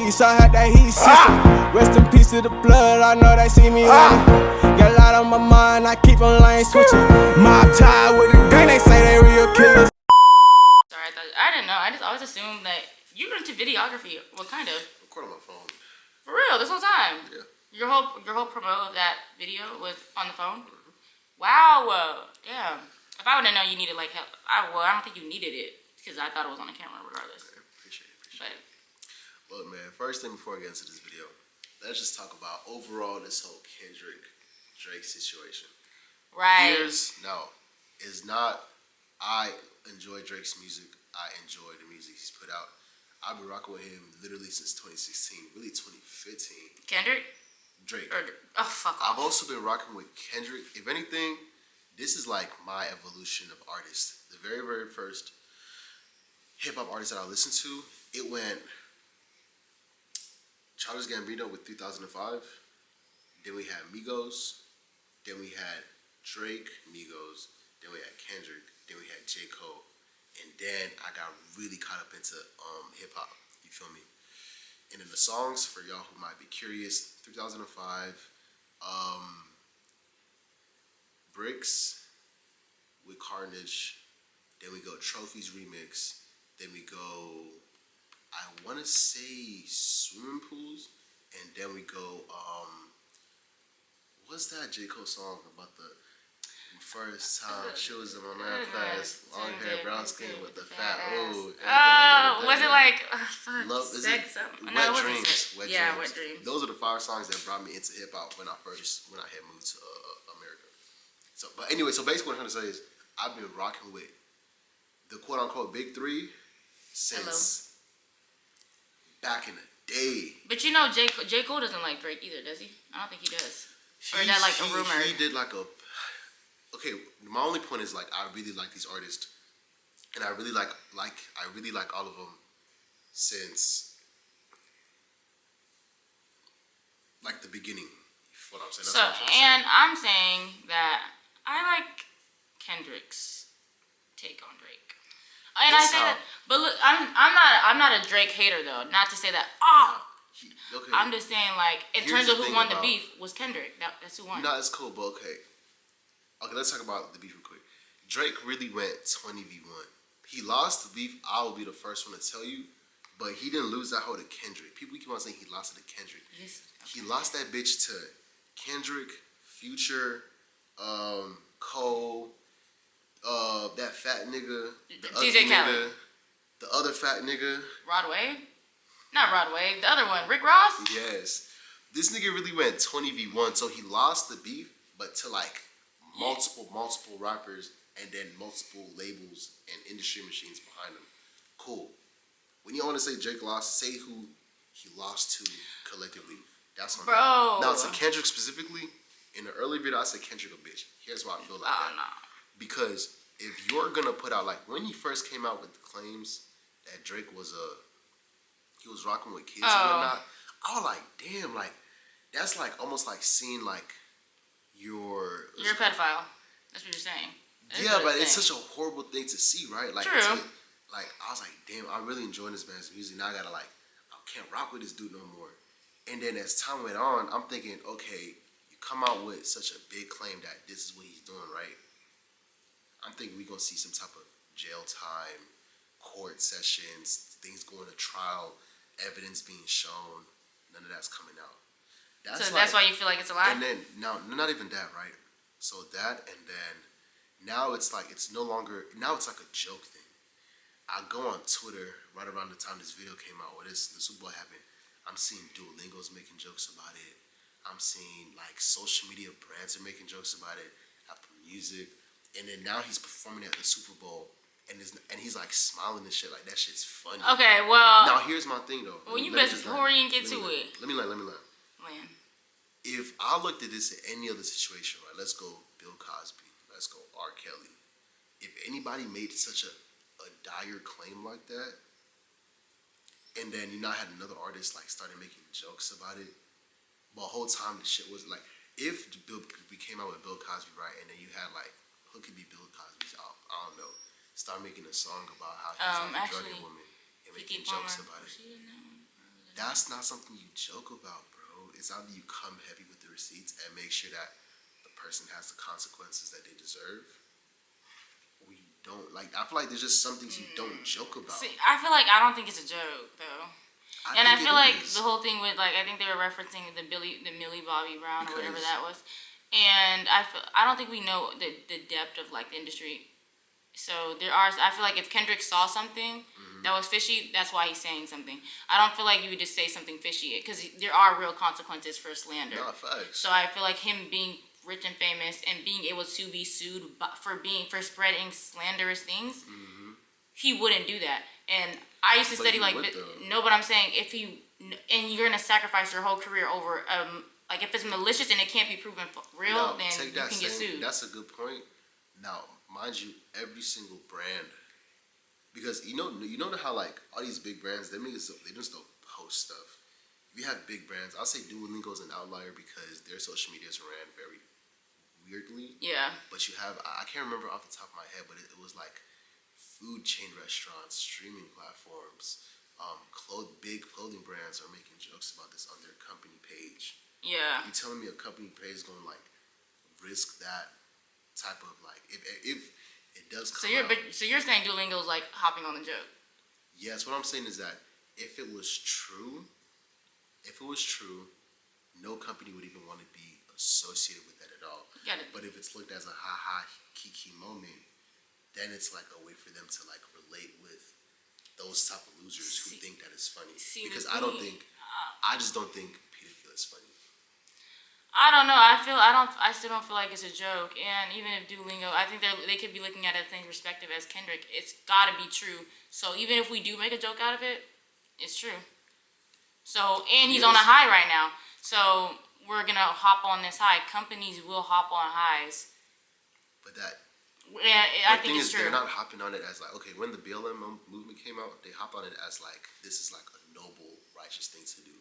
beast, I had that heat system. Rest in peace to the blood, I know they see me winning. Got a lot on my mind, I keep on lane switching. Mob tied with the gang, they say they real killers. Sorry, I didn't know. I just always assumed that you were into videography. What kind of? Record on my phone. For real, this whole time? Yeah. Your whole promo of that video was on the phone? Wow, damn. If I would have known you needed like help, I don't think you needed it because I thought it was on the camera regardless. Okay, appreciate it. Look, man, first thing before I get into this video, let's just talk about overall this whole Kendrick Drake situation. Right. I enjoy Drake's music. I enjoy the music he's put out. I've been rocking with him literally since 2016, really 2015. Kendrick? Drake. Oh, fuck off. I've also been rocking with Kendrick. If anything, this is like my evolution of artists. The very, very first hip-hop artist that I listened to, it went Childish Gambino with 3005. Then we had Migos. Then we had Drake, Migos. Then we had Kendrick. Then we had J. Cole. And then I got really caught up into hip-hop. You feel me? And then the songs, for y'all who might be curious, 3005, Bricks with Carnage. Then we go Trophies Remix. Then we go, I want to say Swimming Pools. And then we go, what's that J. Cole song about the first time she was in my math class, long hair, brown skin with the fat Oh, was it like Love? Is it Wet Dreams? Wet Dreams. Those are the 5 songs that brought me into hip hop when I had moved to America. So, but anyway, so basically what I'm trying to say is I've been rocking with the quote unquote big 3 since back in the day. But you know, J. Cole doesn't like Drake either, does he? I don't think he does. Or is that like a rumor? He did like a. Okay, my only point is like I really like these artists, and I really like all of them since like the beginning. What I'm saying. I'm saying that I like Kendrick's take on Drake. And I say that, but look, I'm not a Drake hater though. Not to say that. Okay. I'm just saying like in terms of who won the beef was Kendrick. That's who won. No, it's cool, but okay, let's talk about the beef real quick. Drake really went 20v1. He lost the beef. I will be the first one to tell you, but he didn't lose that hoe to Kendrick. People keep on saying he lost it to Kendrick. Yes. Okay. He lost that bitch to Kendrick, Future, Cole. That fat nigga, the DJ Khaled, the other fat nigga, Rod Wave, not Rod Wave, the other one, Rick Ross. Yes, this nigga really went 20v1, so he lost the beef, but to like multiple rappers and then multiple labels and industry machines behind him. Cool. When you want to say Drake lost, say who he lost to collectively. That's what I'm now to Kendrick specifically. In the early video, I said Kendrick a bitch. Here's why I feel like that. No. Because if you're gonna put out like when he first came out with the claims that Drake was he was rocking with kids and whatnot, I was like, damn, like that's like almost like seeing like you're a pedophile. That's what you're saying. Yeah, but it's such a horrible thing to see, right? Like, true. Like I was like, damn, I really enjoy this man's music. Now I gotta like, I can't rock with this dude no more. And then as time went on, I'm thinking, okay, you come out with such a big claim that this is what he's doing, right? I'm thinking we're going to see some type of jail time, court sessions, things going to trial, evidence being shown. None of that's coming out. So that's why you feel like it's a lie? And then, now, not even that, right? So that, and then, now it's like, it's no longer, now it's like a joke thing. I go on Twitter right around the time this video came out, where the Super Bowl happened. I'm seeing Duolingo's making jokes about it. I'm seeing, like, social media brands are making jokes about it. Apple Music. And then now he's performing at the Super Bowl, and he's like smiling and shit, like that shit's funny. Okay, well. Now here's my thing though. Well, you best hurry and get to it. Let me learn. Man. If I looked at this in any other situation, right? Let's go Bill Cosby. Let's go R. Kelly. If anybody made such a dire claim like that, and then you now had another artist like started making jokes about it, but the whole time the shit was like, if we came out with Bill Cosby, right, and then you had like. Who could be Bill Cosby's album? I don't know. Start making a song about how he's like drugging women and making jokes about it. That's not something you joke about, bro. It's either you come heavy with the receipts and make sure that the person has the consequences that they deserve, or you don't. Like, I feel like there's just some things you don't joke about. See, I feel like I don't think it's a joke though. I feel like the whole thing with, like, I think they were referencing the Millie Bobby Brown or whatever that was, and I don't think we know the depth of, like, the industry. So I feel like if Kendrick saw something that was fishy, that's why he's saying something. I don't feel like you would just say something fishy, because there are real consequences for slander. No, facts. So I feel like him being rich and famous and being able to be sued for spreading slanderous things, he wouldn't do that. And I used to study like, no, but I'm saying and you're gonna sacrifice your whole career over like, if it's malicious and it can't be proven real, then you can get sued. That's a good point. Now, mind you, every single brand, because you know how, like, all these big brands, they just don't post stuff. We have big brands. I'll say Duolingo's an outlier because their social medias ran very weirdly. Yeah. But you have, I can't remember off the top of my head, but it was like food chain restaurants, streaming platforms, big clothing brands are making jokes about this on their company page. Yeah. You telling me a company page is gonna, like, risk that type of, like, if it does come out. So you're saying Duolingo's, like, hopping on the joke? Yes, what I'm saying is that if it was true, no company would even want to be associated with that at all. But if it's looked as a ha-ha, kiki moment, then it's like a way for them to, like, relate with those type of losers who think that it's funny. Because I just don't think pedophilia is funny. I don't know. I still don't feel like it's a joke. And even if Duolingo, I think they could be looking at it from the perspective as Kendrick. It's got to be true. So even if we do make a joke out of it, it's true. So, and he's on a high right now. So we're going to hop on this high. Companies will hop on highs. But that... Yeah, I think it's true. They're not hopping on it as, like, okay, when the BLM movement came out, they hop on it as, like, this is, like, a noble, righteous thing to do.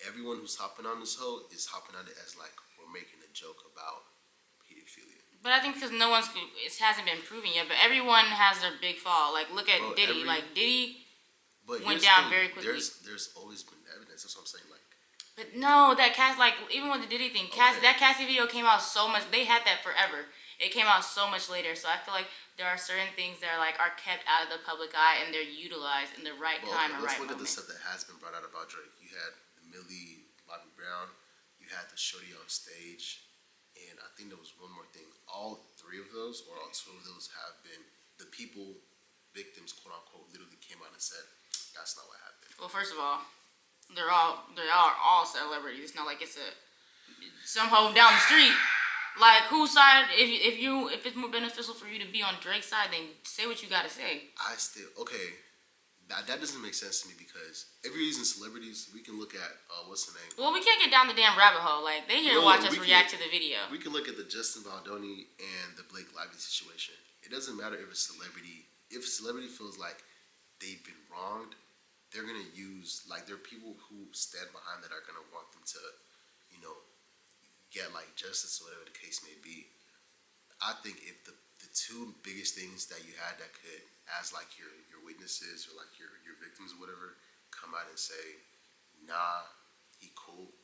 Everyone who's hopping on this hoe is hopping on it as, like, we're making a joke about pedophilia. But I think because it hasn't been proven yet, but everyone has their big fall. Like, look at Diddy. Diddy went down very quickly. There's always been evidence. That's what I'm saying. Like, but no, that even with the Diddy thing, that Cassie video came out so much. They had that forever. It came out so much later. So I feel like there are certain things that are kept out of the public eye and they're utilized in the right time and right moment. Let's look at the stuff that has been brought out about Drake. You had Millie Bobby Brown, you had the shorty on stage, and I think there was one more thing. All three of those, or all two of those, have been the victims, quote unquote, literally came out and said, that's not what happened. Well, first of all, they are all celebrities. It's not like it's some hoe down the street. Like, whose side? If it's more beneficial for you to be on Drake's side, then say what you gotta say. That doesn't make sense to me, because if you're using celebrities, we can look at what's the name? Well, we can't get down the damn rabbit hole. Like, they here to watch us react to the video. We can look at the Justin Baldoni and the Blake Lively situation. It doesn't matter if a celebrity feels like they've been wronged, they're gonna use, like, there are people who stand behind that are gonna want them to, get, like, justice or whatever the case may be. I think if the two biggest things that you had that could, as, like, your witnesses or, like, your victims or whatever, come out and say, nah, he cool.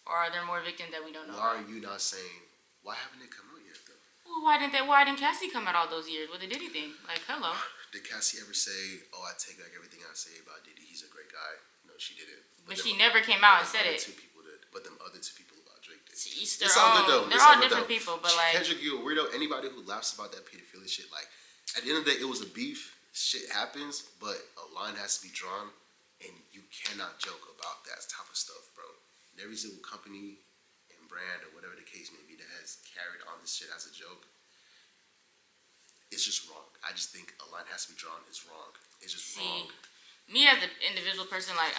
Or are there more victims that we don't know? Why are you not saying, why haven't they come out yet, though? Well, why didn't Cassie come out all those years with the Diddy thing? Like, hello. Did Cassie ever say, oh, I take back everything I say about Diddy, he's a great guy? No, she didn't. But she never came out and said it. But them other two people about Drake did. It's all good, though. They're all different people, but, like... Kendrick, you a weirdo. Anybody who laughs about that pedophilia shit, like, at the end of the day, it was a beef. Shit happens, but a line has to be drawn, and you cannot joke about that type of stuff, bro. And every single company and brand or whatever the case may be that has carried on this shit as a joke, it's just wrong. I just think a line has to be drawn. It's wrong. It's just wrong. Me as an individual person, like...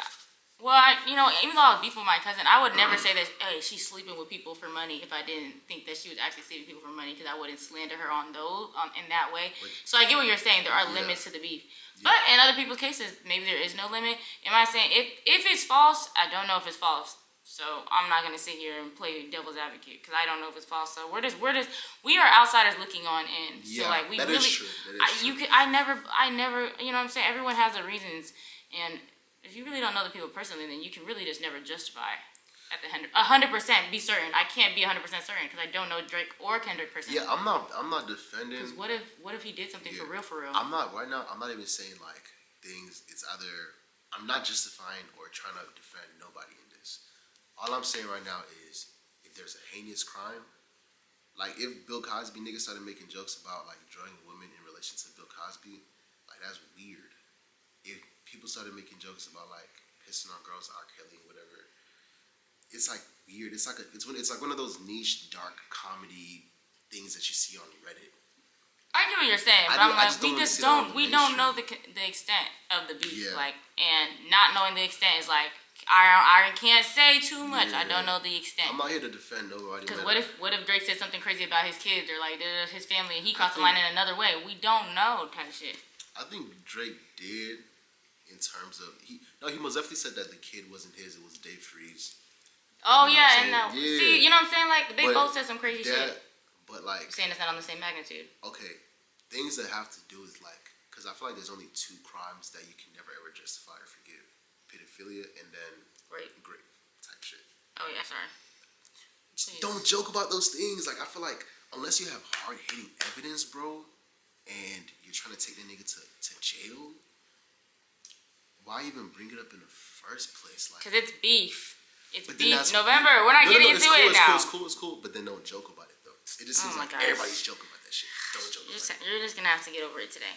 Well, even though I was beefing with my cousin, I would never say that, hey, she's sleeping with people for money if I didn't think that she was actually sleeping with people for money, because I wouldn't slander her in that way. So I get what you're saying. There are limits to the beef. Yeah. But in other people's cases, maybe there is no limit. Am I saying if it's false, I don't know if it's false. So I'm not going to sit here and play devil's advocate, because I don't know if it's false. So we are outsiders looking on in. So, like, we that really, is true. I never, you know what I'm saying? Everyone has their reasons, and if you really don't know the people personally, then you can really just never justify at the 100% be certain. I can't be 100% certain because I don't know Drake or Kendrick personally. Yeah, I'm not defending. Because what if he did something for real? I'm not right now. I'm not even saying like things. It's either I'm not justifying or trying to defend nobody in this. All I'm saying right now is if there's a heinous crime, like if Bill Cosby niggas started making jokes about like drugging women in relation to Bill Cosby, like that's weird. If people started making jokes about like pissing on girls, R. Kelly, whatever, it's like weird. It's like one of those niche dark comedy things that you see on Reddit. I get what you're saying, but I'm like, we don't know the extent of the beef, like, and not knowing the extent is like, I can't say too much. I don't know the extent. I'm not here to defend nobody. Because what if Drake said something crazy about his kids or like his family and he crossed the line in another way? We don't know type shit. I think Drake did in terms of he most definitely said that the kid wasn't his. It was Dave Freeze. Oh yeah, and see, you know what I'm saying? Like they both said some crazy shit. But like, I'm saying it's not on the same magnitude. Okay, things that have to do with like, because I feel like there's only two crimes that you can never ever justify or forgive: pedophilia and then rape type shit. Oh yeah, sorry. Just don't joke about those things. Like I feel like unless you have hard hitting evidence, bro, and you're trying to take the nigga to jail, why even bring it up in the first place? Like, because it's beef. It's beef. November. We're not getting into it now. It's cool. But then don't joke about it though. It just seems like everybody's joking about that shit. Don't joke about it. You're just gonna have to get over it today.